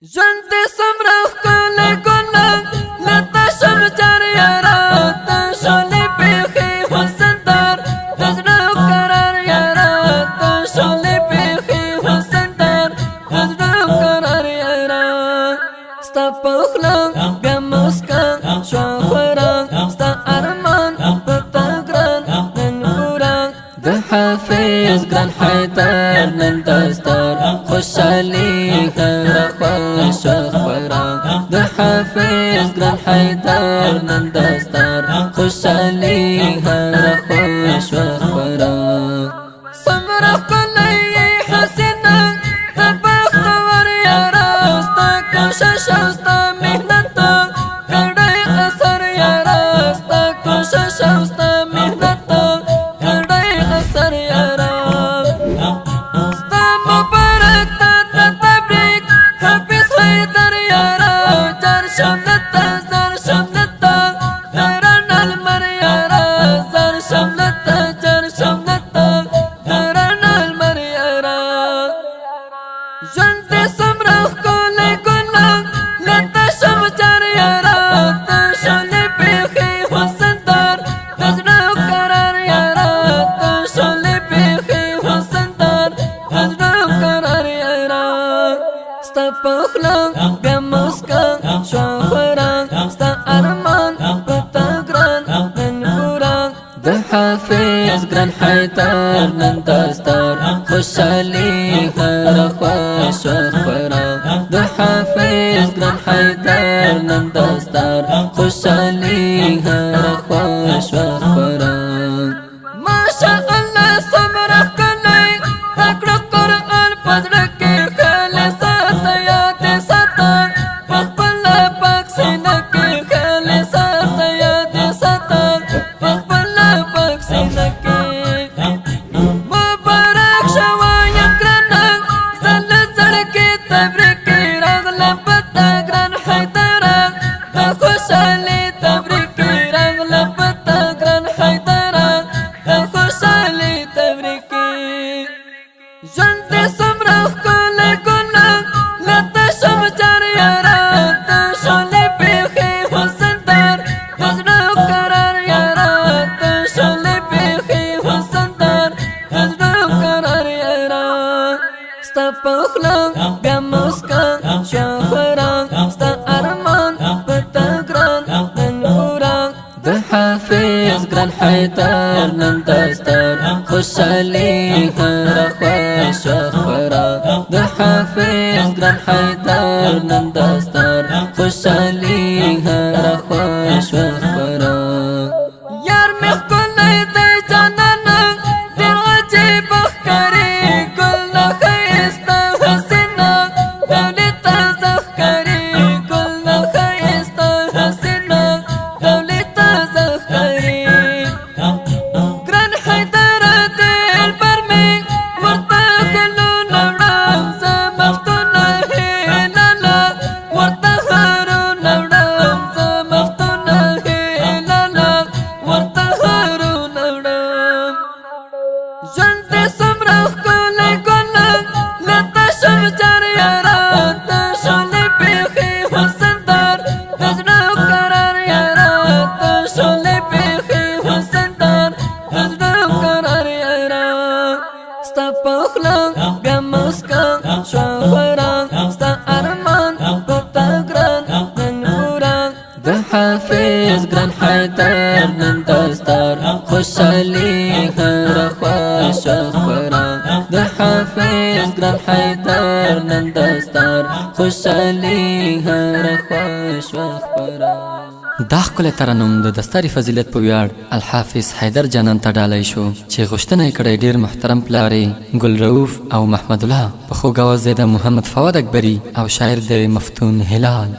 ژوند دې څومره ښکلی ګلان له تا شم جاریاره ته شولې پېښې حسندار د زړه قرار یاره ته شولې پېښې حسندار د زړه قرار یاره ستا په خوله بیا مسکا شوه خوره ستا ارمان په تا ګران نن پوره د حافظ ګران حیدر نن دستار خوشحالي هره خوا شوه خوره د حافظ ګران حیدر نن دستار خوشحالي هره خوا شوه خوره څومره ښکلی یې حسینه د بختور یاره ستا کوشش او ستا محنت کړی اثر یاره ستا کوشش او ستا محنت کړی اثر یاره ستا مبارک ته د تبریک حافظ حیدر یاره جار شملته زر شملته درانه لمر یاره زر شملته جار شملته درانه لمر یاره ژوند دې څومره ښکلی ګلان له تا شم جار یاره ته شولې پېښې حسندار د زړه قرار یاره ته شولې پېښې حسندار د زړه قرار یاره ستا په خوله بیا مسکا شوه خوره ستا ارمان په تا ګران نن پوره د حافظ ګران حیدر نن دستار خوشحالي هره خوا شوه خوره د حافظ ګران حیدر نن دستار خوشحالي هره خوا شوه خوره ماشاء الله څومره ښکلی زده کړه قرآن په زړه کې ښکلی ساته یاد یې ساته په خپله پاک سینه کې ښکلی ساته یاد یې ساته په خپله پاک سینه کې مبارک شه وایم ګرانه زه له زړګي تبریکې راغلم په تا ګران حیدره د خوشحالۍ تبریکې راغلم په تا ګران حیدره د خوشحالۍ تبریکې ژوند دې څومره ښکلی ګلان له تا شم جار یاره ته شولې پېښې حسندار د زړه قرار یاره ته شولې پېښې حسندار د زړه قرار یاره ستا په خوله بیا مسکا شوه خوره ستا ارمان په تا ګران نن پوره د حافظ ګران حیدر نن دستار خوشحالي هره خوا شوه خوره د حافظ ګران حیدر نن دستار خوشحالي هره خوا شوه خوره یار مې ښکلی دی جانانه ډېر عجیبه ښکاري ګل نه ښایسته حسینه دولې تازه ښکاري ګل نه ښایسته حسینه دولې تازه ښکاري ګران حیدره دلبر مې ورته ګلونه وړم زه مفتونه هیلاله ورته هارونه وړم زه مفتونه هیلاله ورته هارونه وړم ژوند دې څومره ښکلی ګلان له تا شم جار یاره ته شولې پېښې حسندار د زړه قرار یاره ته شولې پېښې حسندار د زړه قرار یاره ستا په خوله بیا مسکا شوه خوره ستا ارمان په تا ګران نن پوره د حافظ ګران حیدر نن دستار خوشحالي هره خوا شوه خوره د حافظ ګران حیدر نن دستار خوشحالي هره خوا شوه خوره دا ښکلی ترنم د دستار فضیلت په ویاړ الحافظ حیدر جانان ته ډالۍ شو چې غوښتنه یې کړی ډېر محترم پلار یې ګل رؤف او محمد الله په خوږ اواز د محمد فواد اکبري او شاعر د مفتون هلال